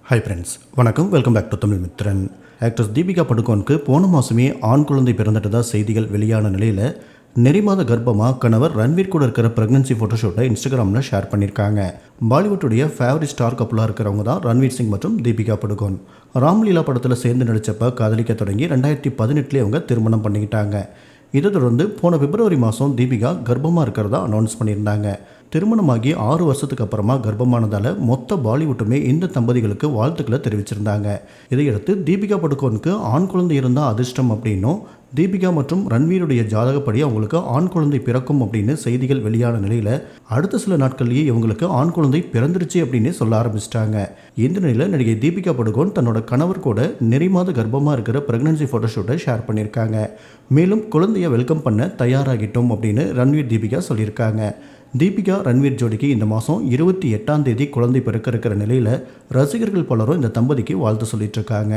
Hi friends, வணக்கம். Welcome back to Tamil Mithran. Actress Deepika படுகோனுக்கு போன மாதமே ஆண் குழந்தை பிறந்துட்டதா செய்திகள் வெளியான நிலையில் நெறிமாத கர்ப்பமாக கணவர் ரன்வீர் கூட இருக்கிற ப்ரெக்னன்சி ஃபோட்டோஷூட்டை இன்ஸ்டாகிராமில் ஷேர் பண்ணியிருக்காங்க. பாலிவுட்டுடைய ஃபேவரட் ஸ்டார் கப்புளாக இருக்கிறவங்க தான் ரன்வீர் சிங் மற்றும் தீபிகா படுகோன். ராம்லீலா படத்தில் சேர்ந்து நடித்தப்ப காதலிக்க தொடங்கி 2018 அவங்க திருமணம் பண்ணிக்கிட்டாங்க. இதை தொடர்ந்து போன பிப்ரவரி மாதம் தீபிகா கர்ப்பமாக இருக்கிறதா அனௌன்ஸ் பண்ணியிருந்தாங்க. திருமணமாகி 6 வருஷத்துக்கு அப்புறமா கர்ப்பமானதால் மொத்த பாலிவுட்டுமே இந்த தம்பதிகளுக்கு வாழ்த்துக்களை தெரிவிச்சிருந்தாங்க. இதையடுத்து தீபிகா படுகோனுக்கு ஆண் குழந்தை இருந்தால் அதிர்ஷ்டம் அப்படின்னும், தீபிகா மற்றும் ரன்வீருடைய ஜாதகப்படி அவங்களுக்கு ஆண் குழந்தை பிறக்கும் அப்படின்னு செய்திகள் வெளியான நிலையில் அடுத்த சில நாட்கள்லேயே இவங்களுக்கு ஆண் குழந்தை பிறந்துருச்சு அப்படின்னு சொல்ல ஆரம்பிச்சிட்டாங்க. இந்த நிலையில் நடிகை தீபிகா படுகோன் தன்னோட கணவர் கூட நெறிமாத கர்ப்பமாக இருக்கிற பிரெக்னன்சி ஃபோட்டோஷூட்டை ஷேர் பண்ணியிருக்காங்க. மேலும் குழந்தையை வெல்கம் பண்ண தயாராகிட்டோம் அப்படின்னு ரன்வீர் தீபிகா சொல்லியிருக்காங்க. தீபிகா ரன்வீர் ஜோடிக்கு இந்த மாதம் 28ஆம் தேதி குழந்தை பிறக்க இருக்கிற நிலையில் ரசிகர்கள் பலரும் இந்த தம்பதிக்கு வாழ்த்து சொல்லிட்டு இருக்காங்க.